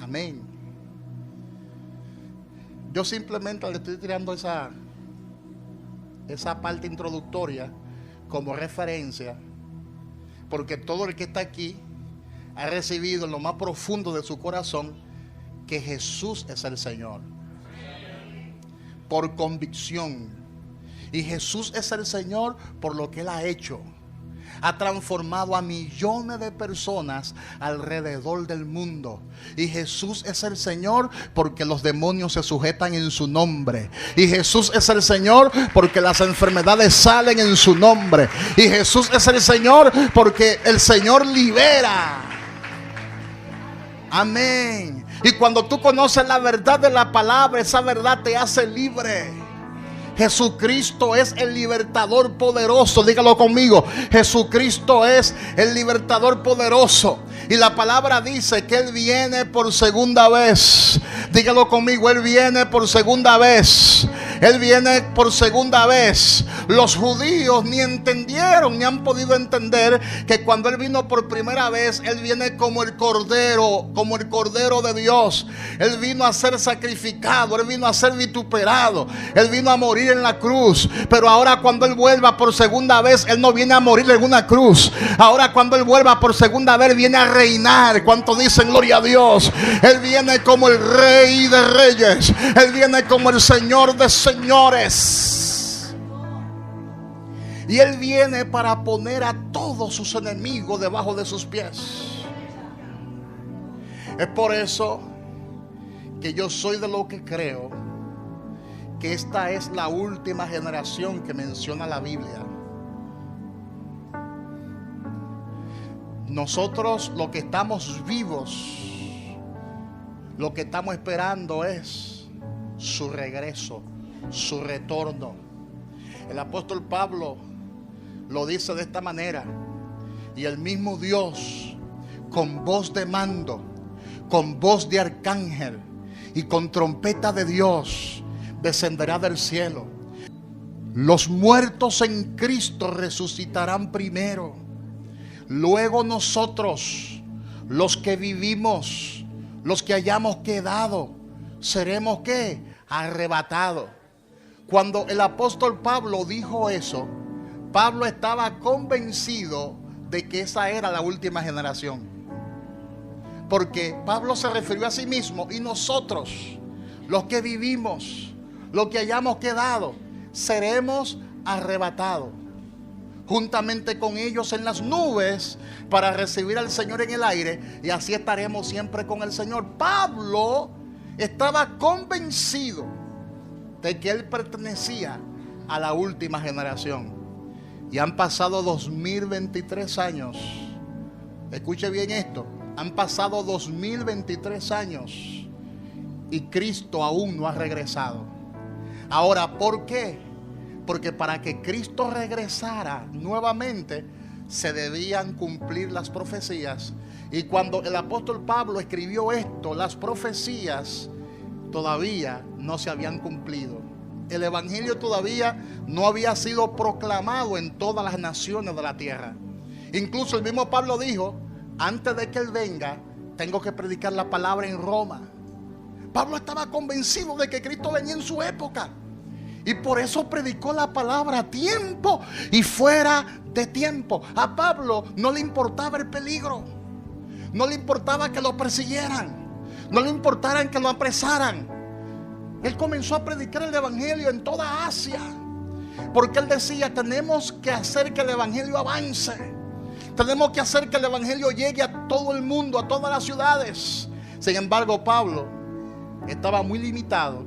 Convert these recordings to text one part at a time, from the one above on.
Amén. Yo simplemente le estoy tirando esa parte introductoria como referencia, porque todo el que está aquí ha recibido en lo más profundo de su corazón que Jesús es el Señor, por convicción. Y Jesús es el Señor por lo que Él ha hecho. Ha transformado a millones de personas alrededor del mundo. Y Jesús es el Señor porque los demonios se sujetan en su nombre. Y Jesús es el Señor porque las enfermedades salen en su nombre. Y Jesús es el Señor porque el Señor libera. Amén. Y cuando tú conoces la verdad de la palabra, esa verdad te hace libre. Jesucristo es el libertador poderoso. Dígalo conmigo. Jesucristo es el libertador poderoso. Y la palabra dice que Él viene por segunda vez. Dígalo conmigo. Él viene por segunda vez. Él viene por segunda vez. Los judíos ni entendieron ni han podido entender que cuando Él vino por primera vez, Él viene como el cordero de Dios. Él vino a ser sacrificado. Él vino a ser vituperado. Él vino a morir en la cruz. Pero ahora cuando Él vuelva por segunda vez, Él no viene a morir en una cruz. Ahora cuando Él vuelva por segunda vez, viene a reinar. ¿Cuánto dicen gloria a Dios? Él viene como el Rey de Reyes. Él viene como el Señor de señores. Y Él viene para poner a todos sus enemigos debajo de sus pies. Es por eso que yo soy de lo que creo que esta es la última generación que menciona la Biblia. Nosotros, los que estamos vivos, lo que estamos esperando es su regreso, su retorno. El apóstol Pablo lo dice de esta manera: y el mismo Dios, con voz de mando, con voz de arcángel y con trompeta de Dios, descenderá del cielo. Los muertos en Cristo resucitarán primero. Luego nosotros, los que vivimos, los que hayamos quedado, seremos ¿qué? Arrebatados. Cuando el apóstol Pablo dijo eso, Pablo estaba convencido de que esa era la última generación. Porque Pablo se refirió a sí mismo: y nosotros, los que vivimos, los que hayamos quedado, seremos arrebatados juntamente con ellos en las nubes para recibir al Señor en el aire, y así estaremos siempre con el Señor. Pablo estaba convencido de que él pertenecía a la última generación. Y han pasado 2023 años. Escuche bien esto. Han pasado 2023 años y Cristo aún no ha regresado. Ahora, ¿por qué? Porque para que Cristo regresara nuevamente se debían cumplir las profecías. Y cuando el apóstol Pablo escribió esto, las profecías todavía no se habían cumplido. El evangelio todavía no había sido proclamado en todas las naciones de la tierra. Incluso el mismo Pablo dijo: antes de que Él venga, tengo que predicar la palabra en Roma. Pablo estaba convencido de que Cristo venía en su época. Y por eso predicó la palabra a tiempo y fuera de tiempo. A Pablo no le importaba el peligro. No le importaba que lo persiguieran. No le importara que lo apresaran. Él comenzó a predicar el evangelio en toda Asia. Porque él decía: tenemos que hacer que el evangelio avance. Tenemos que hacer que el evangelio llegue a todo el mundo, a todas las ciudades. Sin embargo, Pablo estaba muy limitado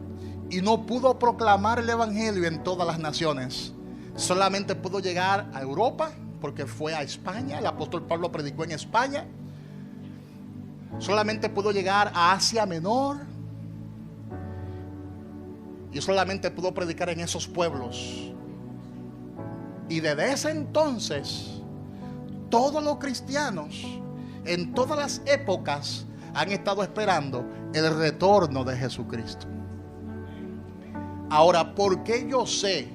y no pudo proclamar el evangelio en todas las naciones. Solamente pudo llegar a Europa, porque fue a España. El apóstol Pablo predicó en España. Solamente pudo llegar a Asia Menor. Y solamente pudo predicar en esos pueblos. Y desde ese entonces, todos los cristianos en todas las épocas han estado esperando el retorno de Jesucristo. Ahora, ¿por qué yo sé?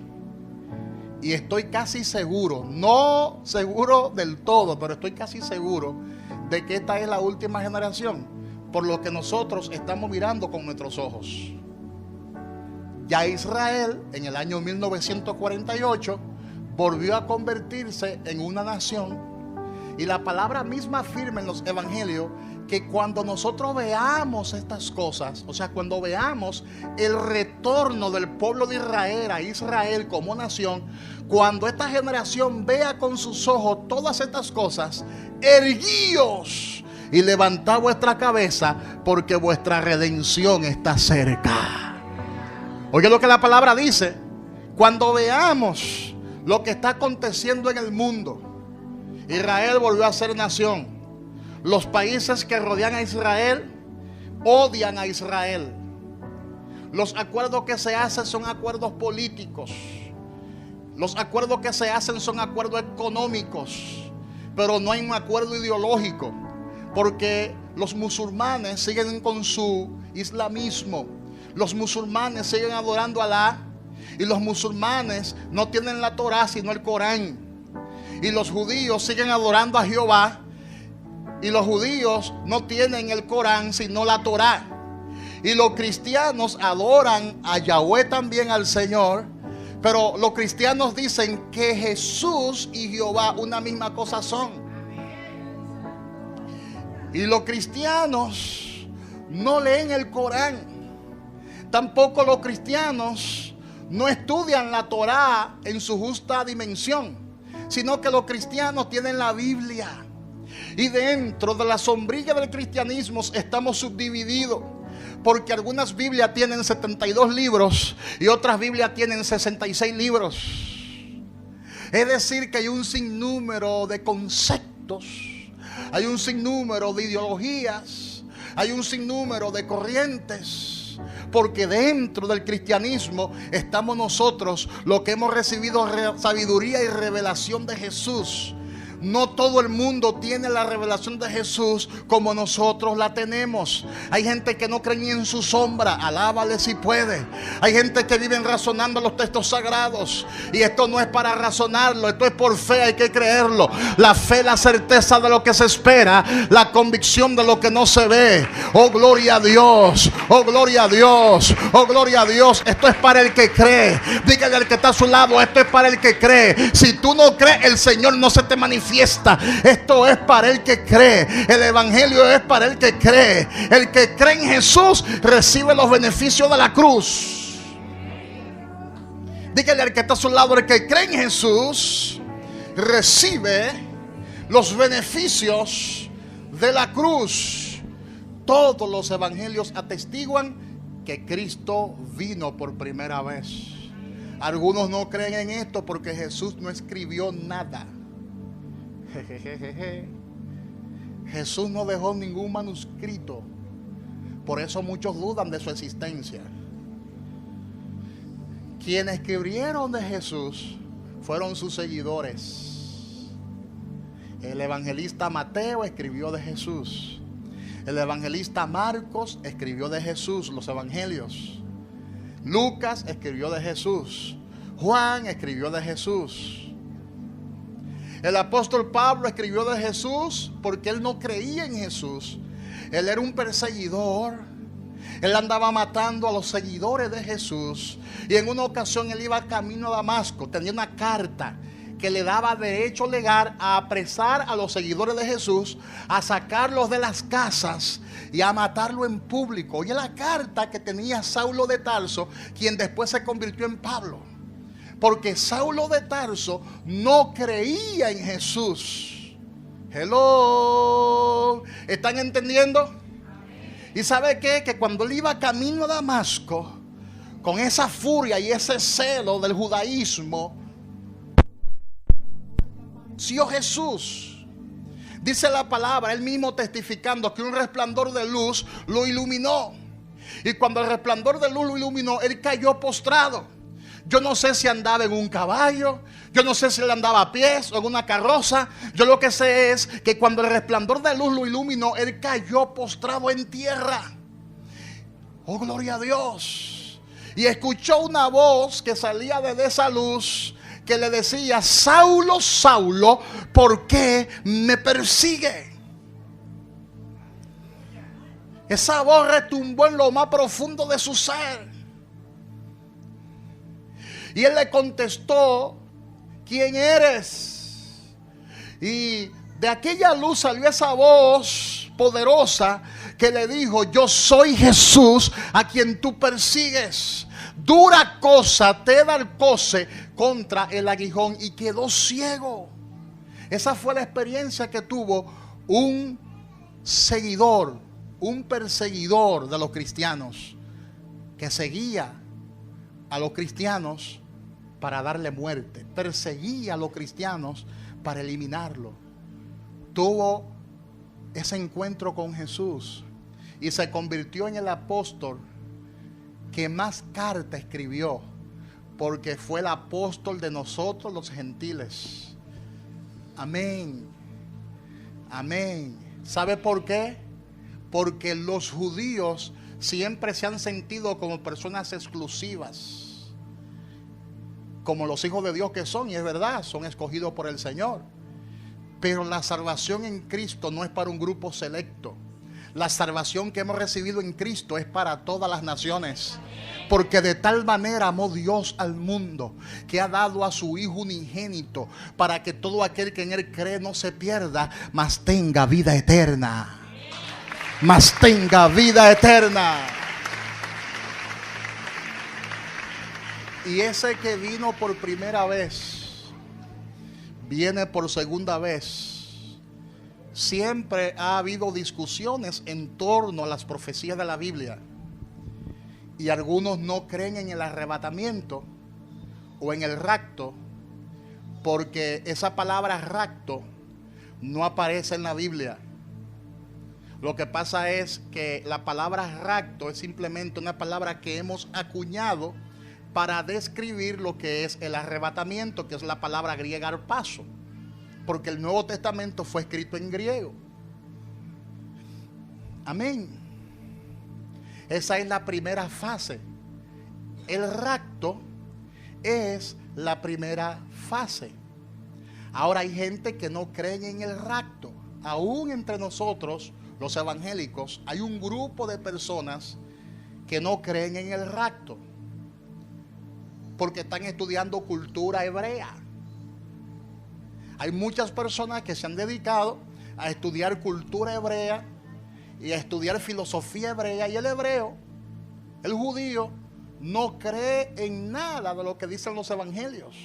Y estoy casi seguro, no seguro del todo, pero estoy casi seguro de que esta es la última generación. por lo que nosotros estamos mirando con nuestros ojos. Ya Israel en el año 1948 volvió a convertirse en una nación, y la palabra misma afirma en los evangelios que cuando nosotros veamos estas cosas, o sea, cuando veamos el retorno del pueblo de Israel a Israel como nación, cuando esta generación vea con sus ojos todas estas cosas, erguíos y levantad vuestra cabeza, porque vuestra redención está cerca. Oye lo que la palabra dice: cuando veamos lo que está aconteciendo en el mundo, Israel volvió a ser nación. Los países que rodean a Israel odian a Israel. Los acuerdos que se hacen son acuerdos políticos. Los acuerdos que se hacen son acuerdos económicos, pero no hay un acuerdo ideológico, porque los musulmanes siguen con su islamismo. Los musulmanes siguen adorando a Alá, y los musulmanes no tienen la Torá sino el Corán. Y los judíos siguen adorando a Jehová, y los judíos no tienen el Corán sino la Torá. Y los cristianos adoran a Yahweh también, al Señor, pero los cristianos dicen que Jesús y Jehová una misma cosa son. Y los cristianos no leen el Corán. Tampoco los cristianos no estudian la Torá en su justa dimensión, sino que los cristianos tienen la Biblia. Y dentro de la sombrilla del cristianismo estamos subdivididos, porque algunas Biblias tienen 72 libros y otras Biblias tienen 66 libros. Es decir, que hay un sinnúmero de conceptos, hay un sinnúmero de ideologías, hay un sinnúmero de corrientes, porque dentro del cristianismo estamos nosotros, los que hemos recibido sabiduría y revelación de Jesús. No todo el mundo tiene la revelación de Jesús como nosotros la tenemos. Hay gente que no cree ni en su sombra. Alábale si puede. Hay gente que vive razonando los textos sagrados, y esto no es para razonarlo, esto es por fe, hay que creerlo. La fe, la certeza de lo que se espera, la convicción de lo que no se ve. Oh, gloria a Dios, oh, gloria a Dios, oh, gloria a Dios. Esto es para el que cree. Dígale al que está a su lado: esto es para el que cree. Si tú no crees, el Señor no se te manifiesta. Esto es para el que cree. El evangelio es para el que cree. El que cree en Jesús recibe los beneficios de la cruz. Dígale al que está a su lado: el que cree en Jesús recibe los beneficios de la cruz. Todos los evangelios atestiguan que Cristo vino por primera vez. Algunos no creen en esto porque Jesús no escribió nada. Jesús no dejó ningún manuscrito. Por eso muchos dudan de su existencia. Quienes escribieron de Jesús fueron sus seguidores. El evangelista Mateo escribió de Jesús. El evangelista Marcos escribió de Jesús los evangelios. Lucas escribió de Jesús. Juan escribió de Jesús. El apóstol Pablo escribió de Jesús porque él no creía en Jesús. Él era un perseguidor. Él andaba matando a los seguidores de Jesús. Y en una ocasión él iba camino a Damasco. Tenía una carta que le daba derecho legal a apresar a los seguidores de Jesús, a sacarlos de las casas y a matarlo en público. Oye la carta que tenía Saulo de Tarso, quien después se convirtió en Pablo. Porque Saulo de Tarso no creía en Jesús. Hello. ¿Están entendiendo? ¿Y sabe qué? Que cuando él iba camino a Damasco, con esa furia y ese celo del judaísmo, vio Jesús. Dice la palabra, él mismo testificando, que un resplandor de luz lo iluminó. Y cuando el resplandor de luz lo iluminó, él cayó postrado. Yo no sé si andaba en un caballo, yo no sé si él andaba a pies o en una carroza. Yo lo que sé es que cuando el resplandor de luz lo iluminó, él cayó postrado en tierra. Oh, gloria a Dios. Y escuchó una voz que salía de esa luz que le decía: Saulo, Saulo, ¿por qué me persigue? Esa voz retumbó en lo más profundo de su ser. Y él le contestó: ¿quién eres? Y de aquella luz salió esa voz poderosa que le dijo: yo soy Jesús a quien tú persigues. Dura cosa te da el coce contra el aguijón. Y quedó ciego. Esa fue la experiencia que tuvo un seguidor, un perseguidor de los cristianos, que seguía a los cristianos para darle muerte, perseguía a los cristianos para eliminarlo. Tuvo ese encuentro con Jesús y se convirtió en el apóstol que más cartas escribió, porque fue el apóstol de nosotros los gentiles. Amén. Amén. ¿Sabe por qué? Porque los judíos siempre se han sentido como personas exclusivas, como los hijos de Dios que son, y es verdad, son escogidos por el Señor. Pero la salvación en Cristo no es para un grupo selecto. La salvación que hemos recibido en Cristo es para todas las naciones. Porque de tal manera amó Dios al mundo, que ha dado a su Hijo unigénito, para que todo aquel que en Él cree no se pierda, mas tenga vida eterna. Mas tenga vida eterna. Y ese que vino por primera vez, viene por segunda vez. Siempre ha habido discusiones en torno a las profecías de la Biblia. Y algunos no creen en el arrebatamiento o en el rapto, porque esa palabra rapto no aparece en la Biblia. Lo que pasa es que la palabra rapto es simplemente una palabra que hemos acuñado para describir lo que es el arrebatamiento, que es la palabra griega arpazo, porque el Nuevo Testamento fue escrito en griego. Amén. Esa es la primera fase. El rapto es la primera fase. Ahora hay gente que no cree en el rapto. Aún entre nosotros, los evangélicos, hay un grupo de personas que no creen en el rapto, porque están estudiando cultura hebrea. Hay muchas personas que se han dedicado a estudiar cultura hebrea y a estudiar filosofía hebrea, y el hebreo, el judío, no cree en nada de lo que dicen los evangelios.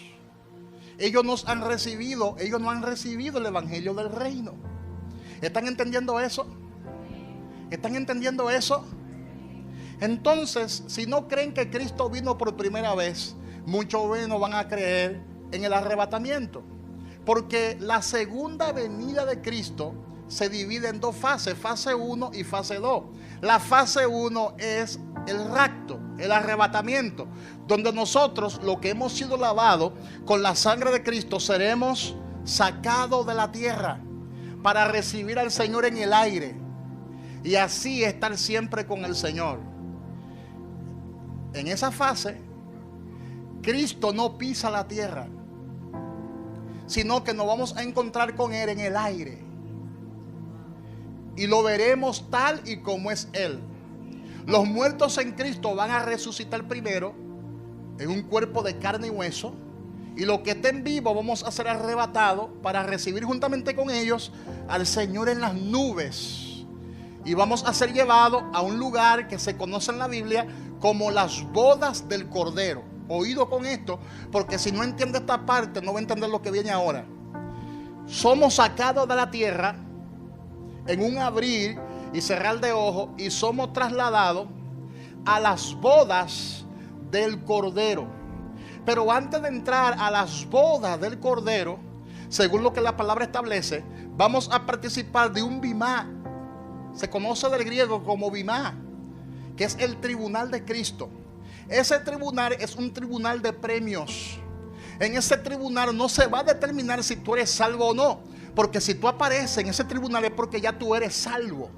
Ellos no han recibido el evangelio del reino. ¿Están entendiendo eso? ¿Están entendiendo eso? Entonces, si no creen que Cristo vino por primera vez, muchos menos van a creer en el arrebatamiento. Porque la segunda venida de Cristo se divide en dos fases, fase 1 y fase 2. La fase 1 es el rapto, el arrebatamiento, donde nosotros, los que hemos sido lavados con la sangre de Cristo, seremos sacados de la tierra para recibir al Señor en el aire y así estar siempre con el Señor. En esa fase, Cristo no pisa la tierra, sino que nos vamos a encontrar con Él en el aire y lo veremos tal y como es Él. Los muertos en Cristo van a resucitar primero en un cuerpo de carne y hueso, y los que estén vivos vamos a ser arrebatados para recibir juntamente con ellos al Señor en las nubes, y vamos a ser llevados a un lugar que se conoce en la Biblia como las bodas del Cordero. Oído con esto, porque si no entiende esta parte no va a entender lo que viene ahora. Somos sacados de la tierra en un abrir y cerrar de ojos y somos trasladados a las bodas del Cordero. Pero antes de entrar a las bodas del Cordero, según lo que la palabra establece, vamos a participar de un bimá. Se conoce del griego como bimá, que es el tribunal de Cristo. Ese tribunal es un tribunal de premios. En ese tribunal no se va a determinar si tú eres salvo o no, porque si tú apareces en ese tribunal es porque ya tú eres salvo.